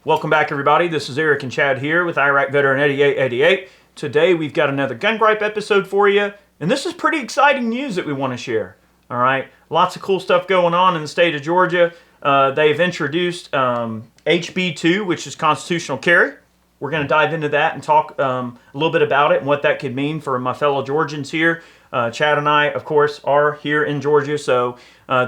Welcome back, everybody. This is Eric and Chad here with Iraq Veteran 8888. Today we've got another gun gripe episode for you, and this is pretty exciting news that we want to share. All right, lots of cool stuff going on in the state of Georgia. They've introduced HB2, which is constitutional carry. We're going to dive into that and talk a little bit about it and what that could mean for my fellow Georgians here. Chad and I, of course, are here in Georgia, so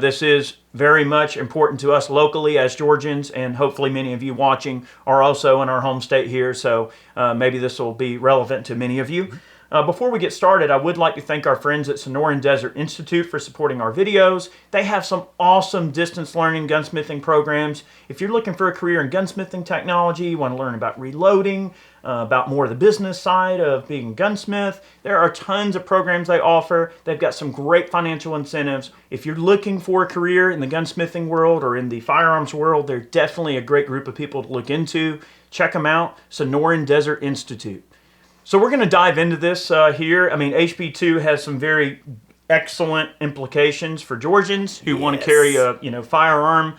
this is very much important to us locally as Georgians, and hopefully many of you watching are also in our home state here, so maybe this will be relevant to many of you. Before we get started, I would like to thank our friends at Sonoran Desert Institute for supporting our videos. They have some awesome distance learning gunsmithing programs. If you're looking for a career in gunsmithing technology, you want to learn about reloading, about more of the business side of being a gunsmith, there are tons of programs they offer. They've got some great financial incentives. If you're looking for a career in the gunsmithing world or in the firearms world, they're definitely a great group of people to look into. Check them out, Sonoran Desert Institute. So we're going to dive into this here. I mean, HB2 has some very excellent implications for Georgians who want to carry a firearm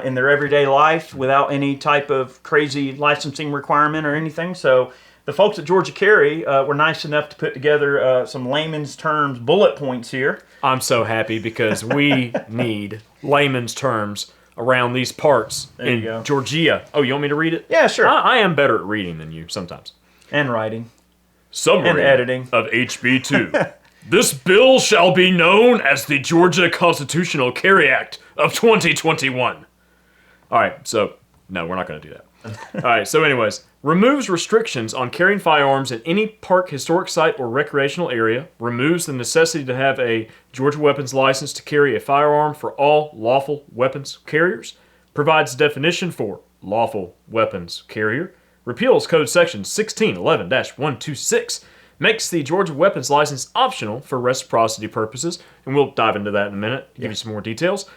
in their everyday life without any type of crazy licensing requirement or anything. So the folks at Georgia Carry were nice enough to put together some layman's terms bullet points here. I'm so happy because we need layman's terms around these parts in Georgia. Oh, you want me to read it? Yeah, sure. I am better at reading than you sometimes. And writing. Summary and editing of HB2. This bill shall be known as the Georgia Constitutional Carry Act of 2021. All right, so, no, we're not going to do that. All right, so anyways, removes restrictions on carrying firearms in any park, historic site, or recreational area, removes the necessity to have a Georgia weapons license to carry a firearm for all lawful weapons carriers, provides definition for lawful weapons carrier, repeals Code Section 1611-126, makes the Georgia weapons license optional for reciprocity purposes, and we'll dive into that in a minute, give you some more details.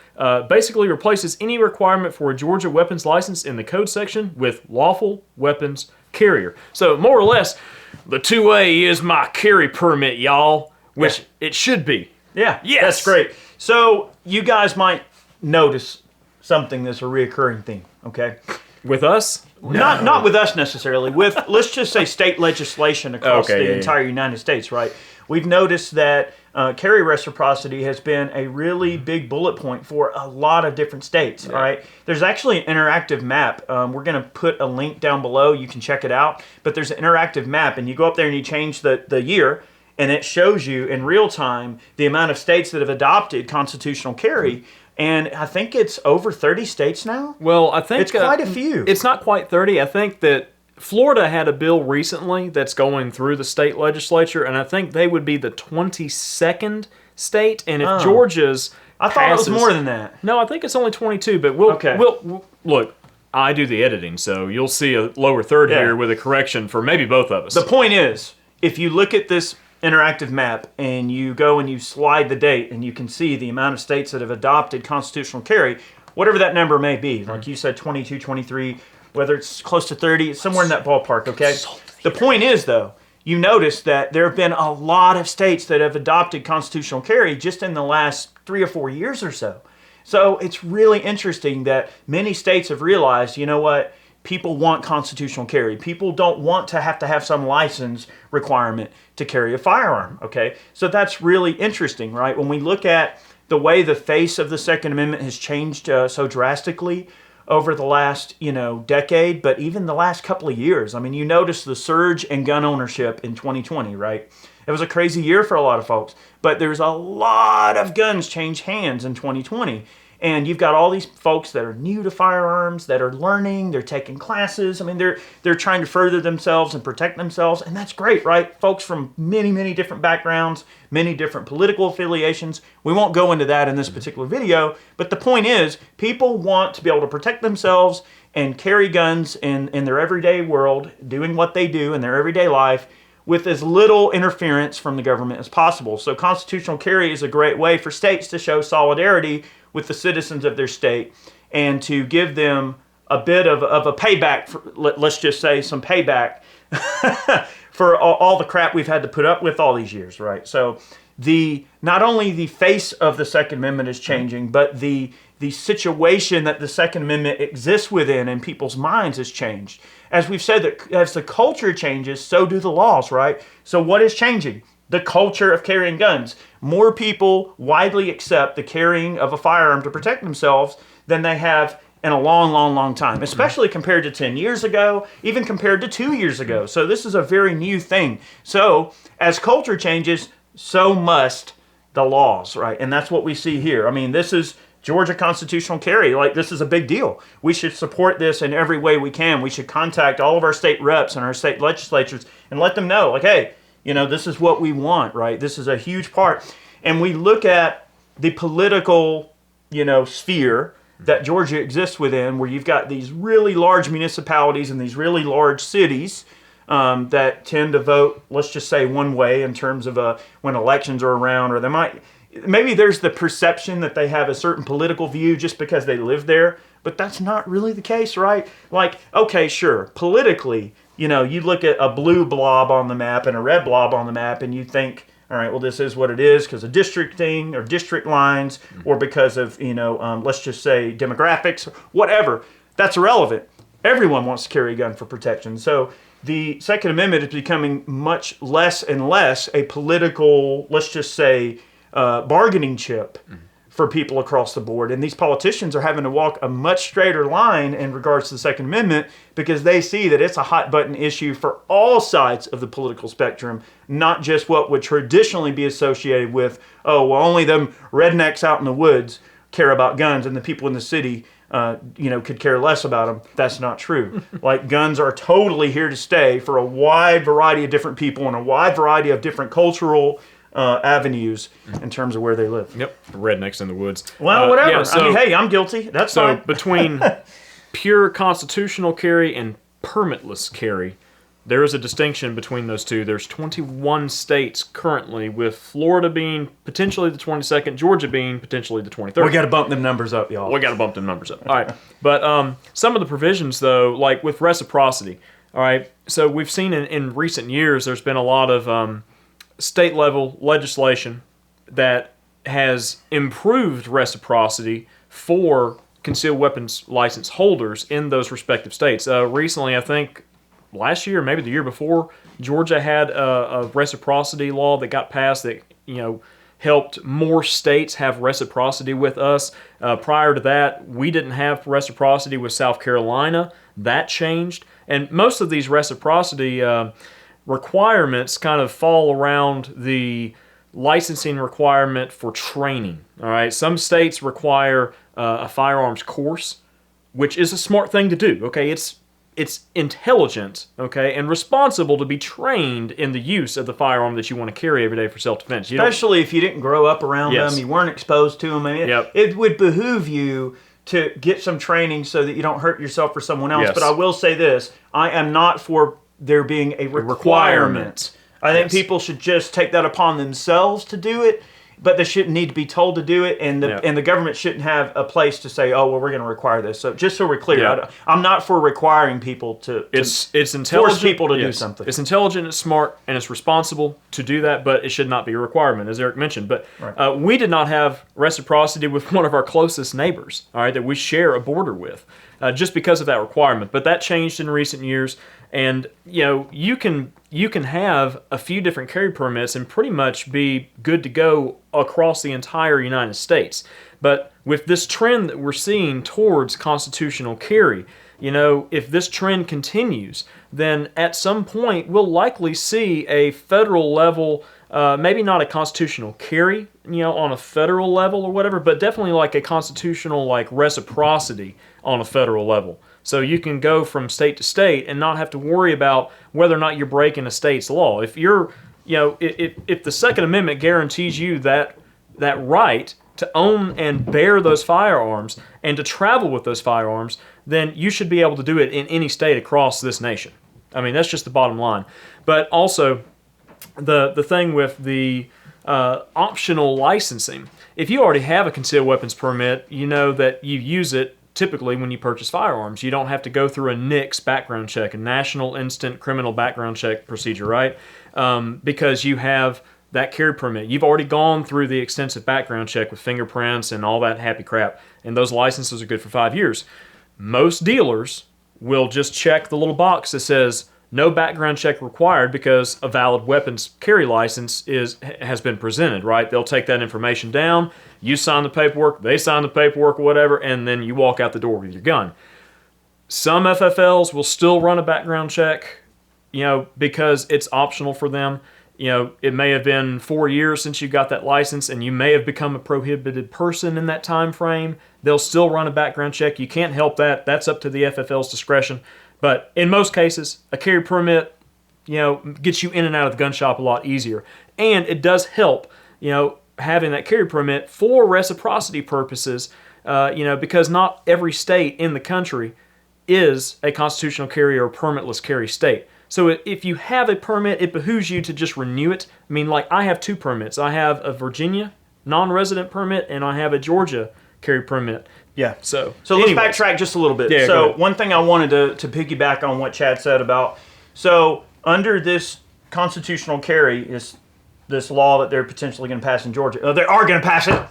Basically replaces any requirement for a Georgia weapons license in the code section with lawful weapons carrier. So more or less, the 2A is my carry permit, y'all, which it should be. Yeah, yes. That's great. So you guys might notice something that's a reoccurring theme, okay? With us? No. Not with us necessarily. With, let's just say, state legislation across the entire United States, right? We've noticed that carry reciprocity has been a really big bullet point for a lot of different states, all right? There's actually an interactive map. We're going to put a link down below. You can check it out. But there's an interactive map, and you go up there and you change the year, and it shows you in real time the amount of states that have adopted constitutional carry. And I think it's over 30 states now. Well, I think it's quite a few. It's not quite 30. I think that Florida had a bill recently that's going through the state legislature, and I think they would be the 22nd state. And if Georgia's I thought it was more than that. No, I think it's only 22. But we'll look. I do the editing, so you'll see a lower third here with a correction for maybe both of us. The point is, if you look at this interactive map and you go and you slide the date and you can see the amount of states that have adopted constitutional carry, whatever that number may be, like you said 22, 23, whether it's close to 30, it's somewhere in that ballpark, okay? The point is, though, you notice that there have been a lot of states that have adopted constitutional carry just in the last 3 or 4 years or so. So it's really interesting that many states have realized, you know what, people want constitutional carry. People don't want to have some license requirement to carry a firearm, okay? So that's really interesting, right? When we look at the way the face of the Second Amendment has changed so drastically over the last, decade, but even the last couple of years. I mean, you notice the surge in gun ownership in 2020, right? It was a crazy year for a lot of folks, but there's a lot of guns change hands in 2020. And you've got all these folks that are new to firearms, that are learning, they're taking classes. I mean, they're trying to further themselves and protect themselves, and that's great, right? Folks from many, many different backgrounds, many different political affiliations. We won't go into that in this particular video, but the point is, people want to be able to protect themselves and carry guns in their everyday world, doing what they do in their everyday life, with as little interference from the government as possible. So constitutional carry is a great way for states to show solidarity with the citizens of their state and to give them a bit of a payback, let's just say some payback for all the crap we've had to put up with all these years, right? So not only the face of the Second Amendment is changing, but the the situation that the Second Amendment exists within in people's minds has changed. As we've said, that as the culture changes, so do the laws, right? So what is changing? The culture of carrying guns. More people widely accept the carrying of a firearm to protect themselves than they have in a long, long, long time, especially compared to 10 years ago, even compared to 2 years ago. So this is a very new thing. So as culture changes, so must the laws, right? And that's what we see here. I mean, this is Georgia constitutional carry. Like, this is a big deal. We should support this in every way we can. We should contact all of our state reps and our state legislatures and let them know, like, hey, you know, this is what we want, right? This is a huge part. And we look at the political, you know, sphere that Georgia exists within, where you've got these really large municipalities and these really large cities that tend to vote, let's just say, one way in terms of when elections are around, or they might, maybe there's the perception that they have a certain political view just because they live there, but that's not really the case, right? Like, okay, sure, politically, you know, you look at a blue blob on the map and a red blob on the map, and you think, all right, well, this is what it is because of districting or district lines, or because of, you know, let's just say demographics, whatever. That's irrelevant. Everyone wants to carry a gun for protection. So the Second Amendment is becoming much less and less a political, let's just say, bargaining chip for people across the board. And these politicians are having to walk a much straighter line in regards to the Second Amendment because they see that it's a hot button issue for all sides of the political spectrum, not just what would traditionally be associated with, oh, well, only them rednecks out in the woods care about guns and the people in the city you know, could care less about them. That's not true. Like, guns are totally here to stay for a wide variety of different people and a wide variety of different cultural avenues in terms of where they live. Yep, rednecks in the woods. Well, whatever. Yeah, so, I mean, hey, I'm guilty. That's so fine. between pure constitutional carry and permitless carry, there is a distinction between those two. There's 21 states currently, with Florida being potentially the 22nd, Georgia being potentially the 23rd. We got to bump them numbers up, y'all. We got to bump them numbers up. All right. But some of the provisions, though, like with reciprocity, all right, so we've seen in recent years there's been a lot of state-level legislation that has improved reciprocity for concealed weapons license holders in those respective states. Recently, I think last year, maybe the year before, Georgia had a reciprocity law that got passed that, you know, helped more states have reciprocity with us. Prior to that, we didn't have reciprocity with South Carolina. That changed. And most of these reciprocity requirements kind of fall around the licensing requirement for training. All right, some states require a firearms course, which is a smart thing to do. Okay, it's intelligent, okay, and responsible to be trained in the use of the firearm that you want to carry every day for self-defense. Especially if you didn't grow up around them, you weren't exposed to them. I mean, it would behoove you to get some training so that you don't hurt yourself or someone else. But I will say this, I am not for there being a requirement. I think people should just take that upon themselves to do it, but they shouldn't need to be told to do it, and the government shouldn't have a place to say, oh, well, we're going to require this. So just so we're clear, I'm not for requiring people to it's intelligent, force people to do something. It's intelligent, it's smart, and it's responsible to do that, but it should not be a requirement, as Eric mentioned. But we did not have reciprocity with one of our closest neighbors, all right, that we share a border with, just because of that requirement. But that changed in recent years, and you know, you can have a few different carry permits and pretty much be good to go across the entire United States. But with this trend that we're seeing towards constitutional carry, you know, if this trend continues, then at some point we'll likely see a federal level, maybe not a constitutional carry, you know, on a federal level or whatever, but definitely like a constitutional, like, reciprocity on a federal level. So you can go from state to state and not have to worry about whether or not you're breaking a state's law. If you're, you know, if the Second Amendment guarantees you that right to own and bear those firearms and to travel with those firearms, then you should be able to do it in any state across this nation. I mean, that's just the bottom line. But also, the thing with the optional licensing, if you already have a concealed weapons permit, you know that you use it typically when you purchase firearms. You don't have to go through a NICS background check, a National Instant Criminal Background Check procedure, right? Because you have that carry permit. You've already gone through the extensive background check with fingerprints and all that happy crap, and those licenses are good for 5 years. Most dealers will just check the little box that says no background check required because a valid weapons carry license has been presented, right? They'll take that information down, you sign the paperwork, they sign the paperwork or whatever, and then you walk out the door with your gun. Some FFLs will still run a background check, because it's optional for them. It may have been 4 years since you got that license and you may have become a prohibited person in that time frame. They'll still run a background check. You can't help that. That's up to the FFL's discretion. But in most cases, a carry permit, gets you in and out of the gun shop a lot easier. And it does help, having that carry permit for reciprocity purposes, because not every state in the country is a constitutional carry or permitless carry state. So if you have a permit, it behooves you to just renew it. I mean, like I have 2 permits. I have a Virginia non-resident permit and I have a Georgia carry permit. Yeah. So let's backtrack just a little bit. Yeah, so one thing I wanted to piggyback on what Chad said about, so under this constitutional carry is this law that they're potentially going to pass in Georgia. Oh, they are going to pass it.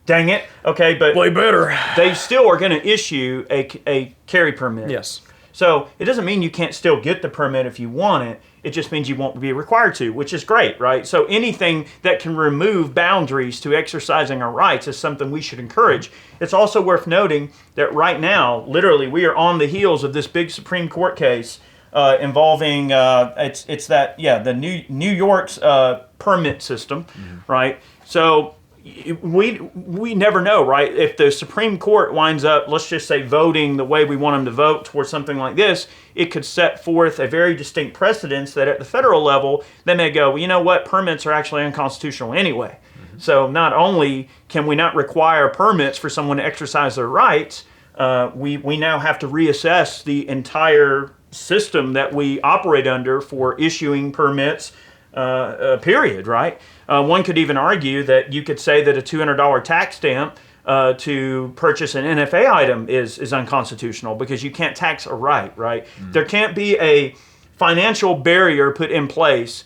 Dang it. Okay, but way better. They still are going to issue a carry permit. Yes. So it doesn't mean you can't still get the permit if you want it. It just means you won't be required to, which is great, right? So anything that can remove boundaries to exercising our rights is something we should encourage. It's also worth noting that right now, literally, we are on the heels of this big Supreme Court case involving the New York's permit system, right? So we never know, right? If the Supreme Court winds up, let's just say, voting the way we want them to vote towards something like this, it could set forth a very distinct precedence that at the federal level, they may go, well, you know what, permits are actually unconstitutional anyway. So not only can we not require permits for someone to exercise their rights, we now have to reassess the entire system that we operate under for issuing permits, period, right? One could even argue that you could say that a $200 tax stamp to purchase an NFA item is unconstitutional because you can't tax a right, right? There can't be a financial barrier put in place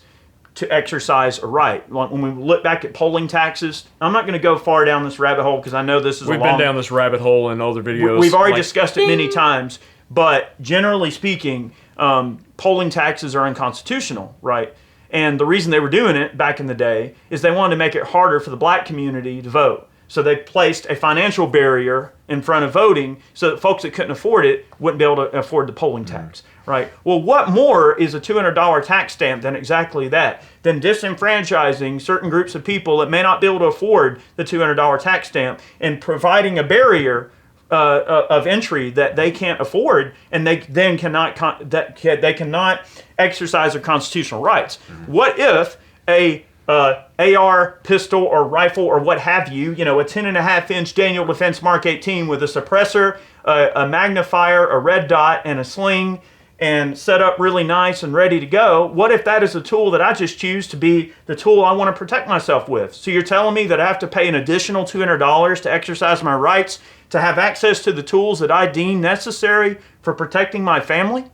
to exercise a right. When we look back at polling taxes, I'm not going to go far down this rabbit hole because I know this is We've been down this rabbit hole in other videos. We've already discussed it many times, but generally speaking, polling taxes are unconstitutional, right? And the reason they were doing it back in the day is they wanted to make it harder for the black community to vote. So they placed a financial barrier in front of voting so that folks that couldn't afford it wouldn't be able to afford the polling tax, right? Well, what more is a $200 tax stamp than exactly that? Than disenfranchising certain groups of people that may not be able to afford the $200 tax stamp and providing a barrier of entry that they can't afford, and they then cannot exercise their constitutional rights. What if a AR, pistol, or rifle, or what have you, a 10.5-inch Daniel Defense Mark 18 with a suppressor, a magnifier, a red dot, and a sling, and set up really nice and ready to go? What if that is a tool that I just choose to be the tool I want to protect myself with? So you're telling me that I have to pay an additional $200 to exercise my rights to have access to the tools that I deem necessary for protecting my family?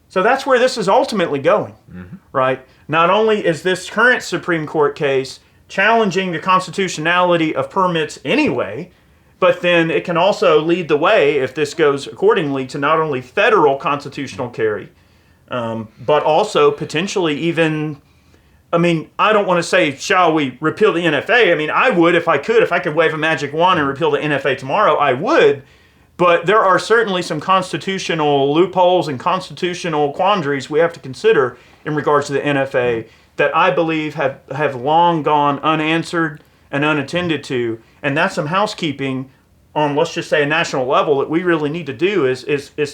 So that's where this is ultimately going, right? Not only is this current Supreme Court case challenging the constitutionality of permits anyway, but then it can also lead the way, if this goes accordingly, to not only federal constitutional carry, but also potentially even, I don't want to say, shall we repeal the NFA? I would if I could wave a magic wand and repeal the NFA tomorrow, I would. But there are certainly some constitutional loopholes and constitutional quandaries we have to consider in regards to the NFA that I believe have long gone unanswered and unattended to. And that's some housekeeping on, let's just say, a national level that we really need to do is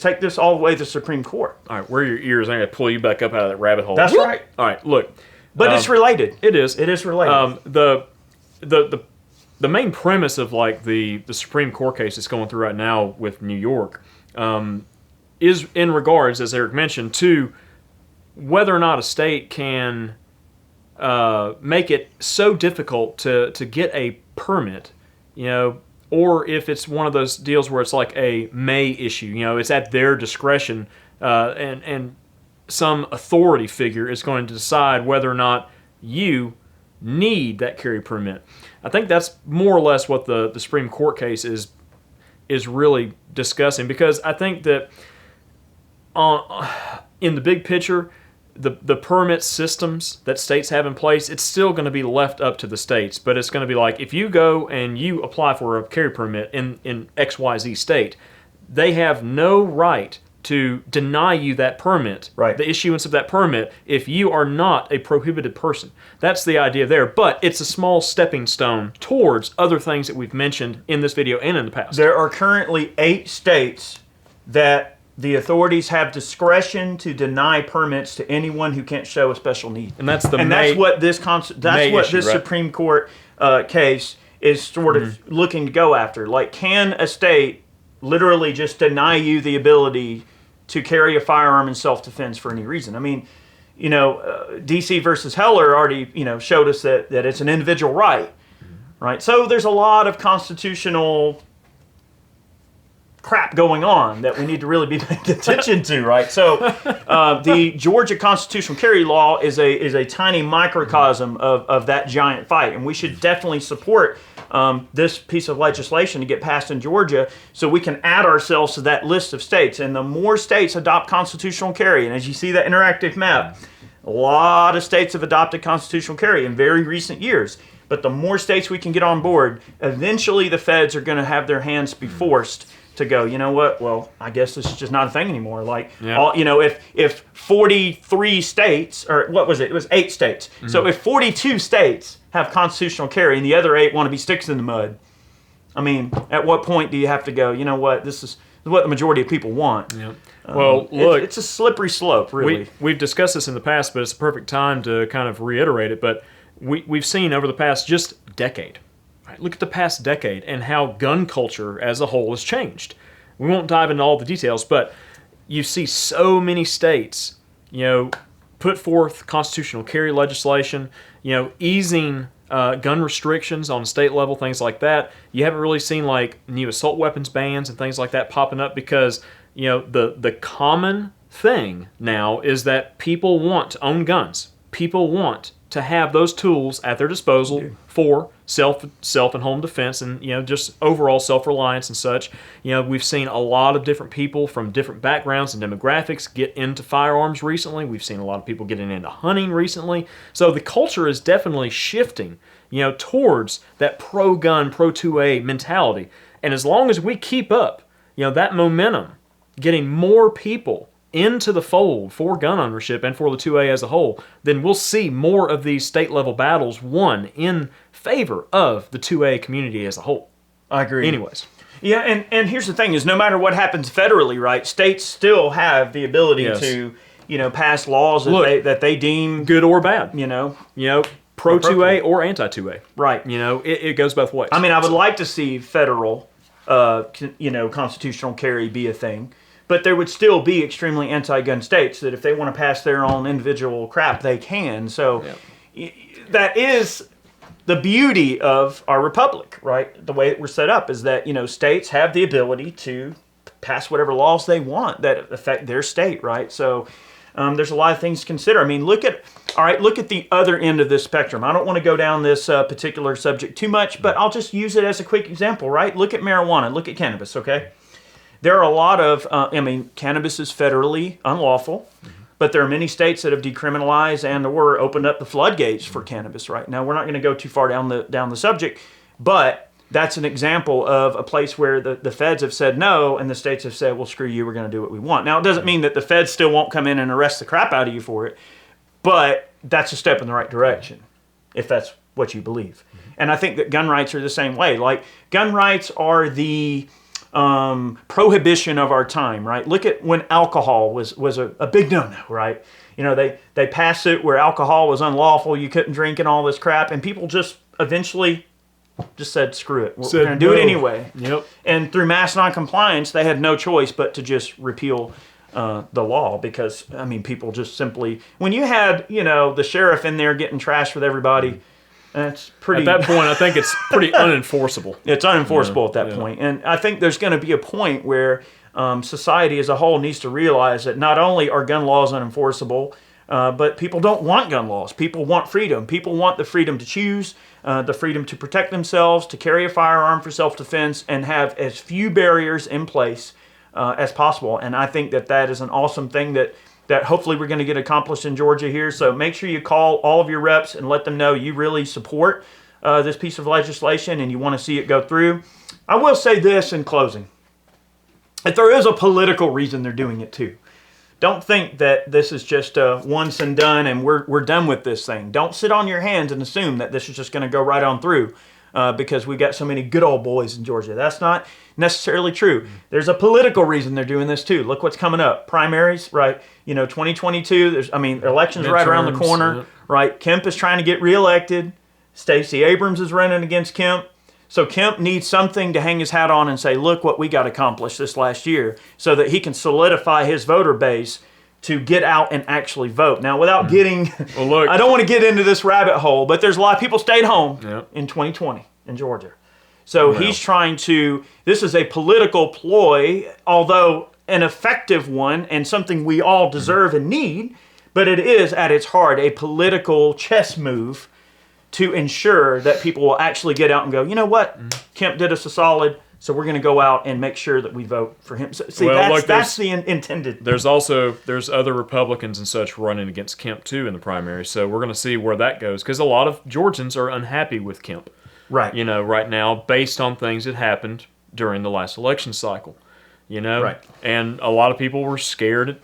take this all the way to the Supreme Court. All right, where are your ears? I'm going to pull you back up out of that rabbit hole. That's right. All right, look. But it's related. It is. It is related. The main premise of the Supreme Court case that's going through right now with New York is in regards, as Eric mentioned, to whether or not a state can make it so difficult to get a permit, or if it's one of those deals where it's like a may issue, it's at their discretion, and some authority figure is going to decide whether or not you need that carry permit. I think that's more or less what the Supreme Court case is really discussing, because I think that in the big picture, the permit systems that states have in place, it's still going to be left up to the states. But it's going to be like, if you go and you apply for a carry permit in XYZ state, they have no right to deny you that permit, right, the issuance of that permit, if you are not a prohibited person. That's the idea there. But it's a small stepping stone towards other things that we've mentioned in this video and in the past. There are currently 8 states that the authorities have discretion to deny permits to anyone who can't show a special need. And that's that's what this issue, right? Supreme Court case is sort of looking to go after. Like, can a state literally just deny you the ability to carry a firearm in self-defense for any reason? I mean, DC versus Heller already, showed us that it's an individual right, right? So there's a lot of constitutional crap going on that we need to really be paying attention to, right? So the Georgia constitutional carry law is a tiny microcosm of that giant fight, and we should definitely support this piece of legislation to get passed in Georgia so we can add ourselves to that list of states. And the more states adopt constitutional carry, and as you see that interactive map, a lot of states have adopted constitutional carry in very recent years. But the more states we can get on board, eventually the feds are going to have their hands be forced to go, you know what, well, I guess this is just not a thing anymore. Like, if 43 states, or what was it? It was 8 states. Mm-hmm. So if 42 states have constitutional carry and the other 8 want to be sticks in the mud, I mean, at what point do you have to go, you know what, this is what the majority of people want? Yeah. Well, look, it's a slippery slope, really. We've discussed this in the past, but it's a perfect time to kind of reiterate it. But we've seen over the past just decade, right? Look at the past decade and how gun culture as a whole has changed. We won't dive into all the details, but you see so many states, put forth constitutional carry legislation, easing gun restrictions on state level, things like that. You haven't really seen like new assault weapons bans and things like that popping up because, the common thing now is that people want to own guns. People want to have those tools at their disposal for self and home defense and, just overall self-reliance and such. We've seen a lot of different people from different backgrounds and demographics get into firearms recently. We've seen a lot of people getting into hunting recently. So the culture is definitely shifting, towards that pro-gun, pro-2A mentality. And as long as we keep up, that momentum, getting more people into the fold for gun ownership and for the 2A as a whole, then we'll see more of these state-level battles won in favor of the 2A community as a whole. I agree. Anyways. Yeah, and here's the thing is, no matter what happens federally, right, states still have the ability to, pass laws that they deem good or bad. Pro 2A or anti 2A. Right. It goes both ways. I mean, I would like to see federal, constitutional carry be a thing. But there would still be extremely anti-gun states that if they want to pass their own individual crap, they can. So that is the beauty of our republic, right? The way we're set up is that, states have the ability to pass whatever laws they want that affect their state, right? So there's a lot of things to consider. I mean, look at the other end of this spectrum. I don't want to go down this particular subject too much, but I'll just use it as a quick example, right? Look at marijuana. Look at cannabis, okay? There are a lot of, cannabis is federally unlawful, but there are many states that have decriminalized and or opened up the floodgates for cannabis right now. We're not going to go too far down the subject, but that's an example of a place where the feds have said no and the states have said, well, screw you, we're going to do what we want. Now, it doesn't mean that the feds still won't come in and arrest the crap out of you for it, but that's a step in the right direction, if that's what you believe. And I think that gun rights are the same way. Like, gun rights are the prohibition of our time, right? Look at when alcohol was a big no-no, right? They passed it where alcohol was unlawful, you couldn't drink and all this crap, and people just eventually just said, screw it, we're going to do it anyway. Yep. And through mass non-compliance, they had no choice but to just repeal the law because, people just simply, when you had, the sheriff in there getting trashed with everybody, that's pretty. At that point, I think it's pretty unenforceable. It's unenforceable at that point. And I think there's going to be a point where society as a whole needs to realize that not only are gun laws unenforceable, But people don't want gun laws. People want freedom. People want the freedom to choose, the freedom to protect themselves, to carry a firearm for self-defense, and have as few barriers in place as possible. And I think that that is an awesome thing that hopefully we're going to get accomplished in Georgia here. So make sure you call all of your reps and let them know you really support this piece of legislation and you want to see it go through. I will say this in closing. If there is a political reason they're doing it too. Don't think that this is just once and done and we're done with this thing. Don't sit on your hands and assume that this is just going to go right on through because we've got so many good old boys in Georgia. That's not necessarily true. There's a political reason they're doing this too. Look what's coming up. Primaries, right? 2022, elections right around the corner, right? Kemp is trying to get reelected. Stacey Abrams is running against Kemp. So Kemp needs something to hang his hat on and say, look what we got accomplished this last year, so that he can solidify his voter base to get out and actually vote. Now, without getting, well, look, I don't want to get into this rabbit hole, but there's a lot of people stayed home in 2020 in Georgia. So he's trying to, this is a political ploy, although an effective one and something we all deserve and need, but it is at its heart a political chess move to ensure that people will actually get out and go, you know what, Kemp did us a solid, so we're going to go out and make sure that we vote for him. So, see, that's the intended. There's other Republicans and such running against Kemp too in the primary, so we're going to see where that goes, because a lot of Georgians are unhappy with Kemp. Right. Right now, based on things that happened during the last election cycle. Right. And a lot of people were scared,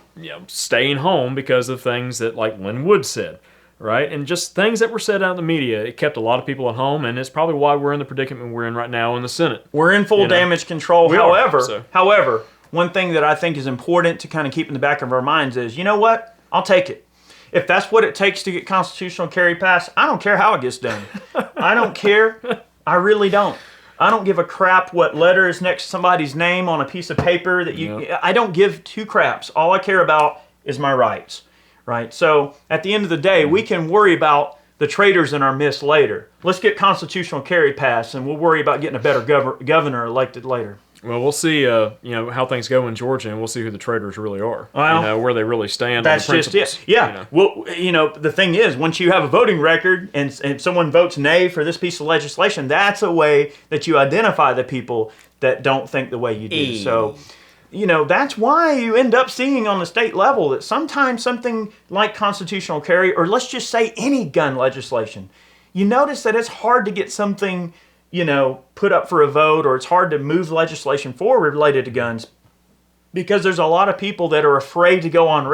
staying home because of things that, like Lynn Wood said. Right, and just things that were said out in the media, it kept a lot of people at home, and it's probably why we're in the predicament we're in right now in the Senate. We're in full damage control. However, one thing that I think is important to kind of keep in the back of our minds is, you know what? I'll take it. If that's what it takes to get constitutional carry passed, I don't care how it gets done. I don't care. I really don't. I don't give a crap what letter is next to somebody's name on a piece of paper that I don't give two craps. All I care about is my rights. Right, so at the end of the day, we can worry about the traitors in our midst later. Let's get constitutional carry passed, and we'll worry about getting a better governor elected later. Well, we'll see, how things go in Georgia, and we'll see who the traitors really are. Well, where they really stand. That's on the just it. Yeah. Well, the thing is, once you have a voting record and someone votes nay for this piece of legislation, that's a way that you identify the people that don't think the way you do. So. That's why you end up seeing on the state level that sometimes something like constitutional carry, or let's just say any gun legislation, you notice that it's hard to get something, put up for a vote, or it's hard to move legislation forward related to guns because there's a lot of people that are afraid to go on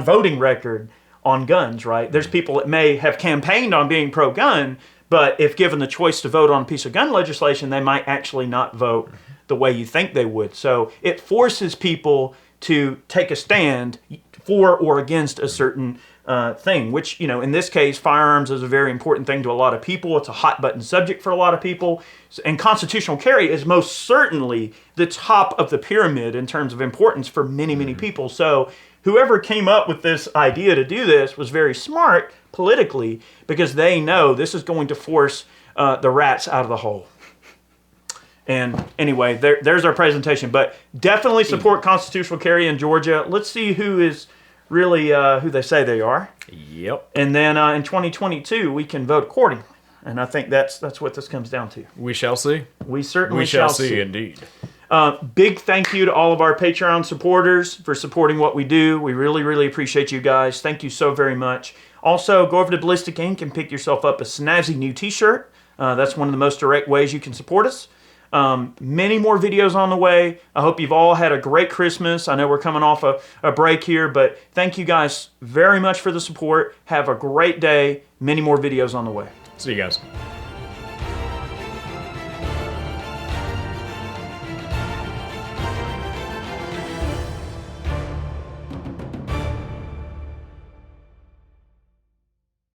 voting record on guns, right? There's people that may have campaigned on being pro-gun, but if given the choice to vote on a piece of gun legislation, they might actually not vote the way you think they would. So it forces people to take a stand for or against a certain thing, which, in this case, firearms is a very important thing to a lot of people. It's a hot button subject for a lot of people. And constitutional carry is most certainly the top of the pyramid in terms of importance for many, many people. So whoever came up with this idea to do this was very smart politically, because they know this is going to force the rats out of the hole. And anyway, there's our presentation. But definitely support constitutional carry in Georgia. Let's see who is really who they say they are. Yep. And then in 2022, we can vote accordingly. And I think that's what this comes down to. We shall see. We certainly shall see, indeed. Big thank you to all of our Patreon supporters for supporting what we do. We really, really appreciate you guys. Thank you so very much. Also, go over to Ballistic Ink and pick yourself up a snazzy new t-shirt. That's one of the most direct ways you can support us. Many more videos on the way. I hope you've all had a great Christmas. I know we're coming off a break here, but thank you guys very much for the support. Have a great day. Many more videos on the way. See you guys.